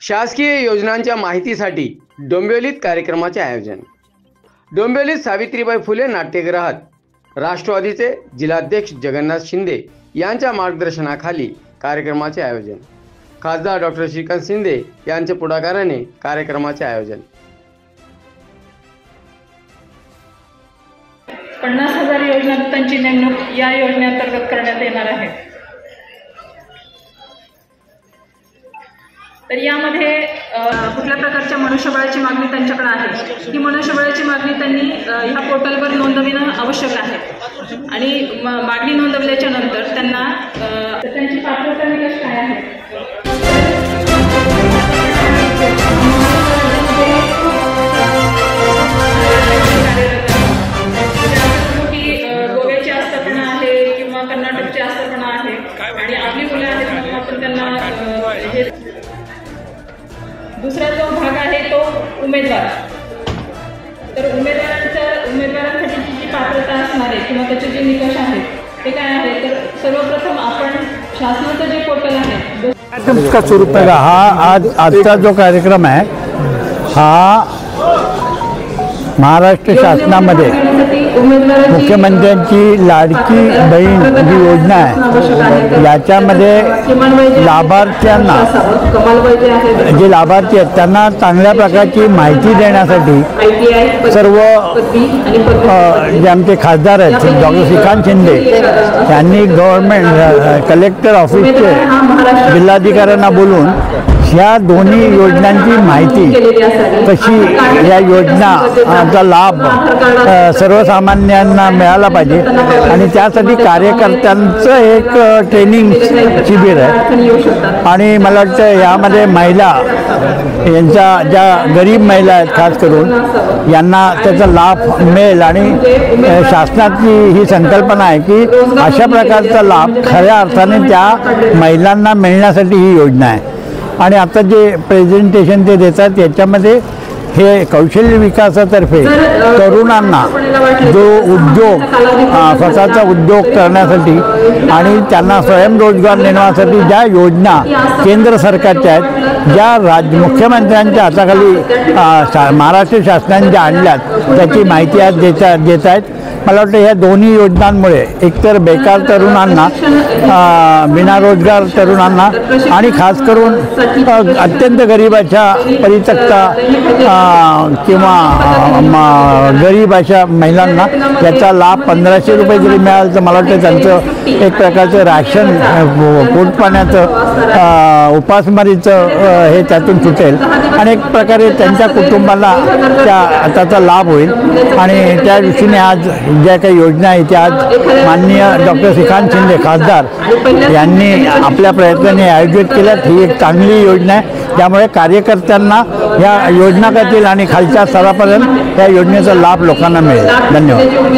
शासकीय योजनांच्या माहितीसाठी डोंबिवलीत कार्यक्रमाचे आयोजन। डोंबिवलीत सावित्रीबाई फुले नाट्यगृहात राष्ट्रवादीचे जिल्हाध्यक्ष जगन्नाथ शिंदे यांच्या मार्गदर्शनाखाली कार्यक्रमाचे आयोजन। खासदार डॉक्टर श्रीकांत शिंदे यांच्या पुढाकाराने कार्यक्रमाचे आयोजन। 50,000 योजनांची नेमणूक या योजनेअंतर्गत करण्यात येणार आहे। तर यामध्ये कुठल्या प्रकारच्या मनुष्यबळाची मागणी त्यांच्याकडे आहे, ही मनुष्यबळाची मागणी त्यांनी ह्या पोर्टलवर नोंदविणं आवश्यक आहे। आणि मागणी नोंदवल्याच्या नंतर त्यांना त्यांची पात्रता निकष काय आहे, गोव्याची आस्थापना आहे किंवा कर्नाटकची आस्थापना आहे आणि आपली मुलं आहेत म्हणून आपण त्यांना दुसरा जो भाग आहे तो उमेदवार। तर उमेदवारांसाठी जी पात्रता असणार आहे किंवा त्याचे जे निकष आहेत ते काय आहे, तर सर्वप्रथम आपण शासनाचं जे पोर्टल आहे का स्वरूप आहे हा आजचा जो कार्यक्रम आहे हा महाराष्ट्र शासनामध्ये मुख्यमंत्र्यांची लाडकी बहीण जी योजना आहे याच्यामध्ये लाभार्थ्यांना जे लाभार्थी आहेत त्यांना चांगल्या प्रकारची माहिती देण्यासाठी सर्व जे आमचे खासदार आहेत डॉक्टर श्रीकांत शिंदे यांनी गव्हर्नमेंट कलेक्टर ऑफिसचे जिल्हाधिकाऱ्यांना बोलून ह्या दोन्ही योजनांची माहिती कशी या योजनाचा लाभ सर्वसामान्यांना मिळाला पाहिजे आणि त्यासाठी कार्यकर्त्यांचं एक ट्रेनिंग शिबिर आहे। आणि मला वाटतं यामध्ये महिला यांच्या ज्या गरीब महिला आहेत खास करून यांना त्याचा लाभ मिळेल आणि शासनाची ही संकल्पना आहे की अशा प्रकारचा लाभ खऱ्या अर्थाने त्या महिलांना मिळण्यासाठी ही योजना आहे। आणि आता जे प्रेझेंटेशन ते देतात याच्यामध्ये हे कौशल्य विकासातर्फे तरुणांना जो उद्योग स्वतःचा उद्योग करण्यासाठी आणि त्यांना स्वयंरोजगार निर्माणासाठी ज्या योजना केंद्र सरकारच्या आहेत, ज्या मुख्यमंत्र्यांच्या हाताखाली महाराष्ट्र शासनाने ज्या आणल्यात त्याची माहिती आज देत आहेत। मला वाटतं ह्या दोन्ही योजनांमुळे एकतर बेकार तरुणांना, बिनारोजगार तरुणांना आणि खास करून अत्यंत गरिबाच्या परित्यक्ता किंवा गरीब अशा महिलांना याचा लाभ 1500 रुपये जरी मिळाला तर मला वाटतं त्यांचं एक प्रकारचं राशन पोटपाण्याचं उपासमारीचं हे त्यातून सुटेल आणि एक प्रकारे त्यांच्या कुटुंबाला त्याचा लाभ होईल। आणि त्या दृष्टीने आज ज्या काही योजना आहेत त्या आज माननीय डॉक्टर श्रीकांत शिंदे खासदार यांनी आपल्या प्रयत्नाने आयोजित केल्यात। ही एक चांगली योजना आहे त्यामुळे कार्यकर्त्यांना या योजना करतील आणि खालच्या स्तरापर्यंत या योजनेचा लाभ लोकांना मिळेल। धन्यवाद।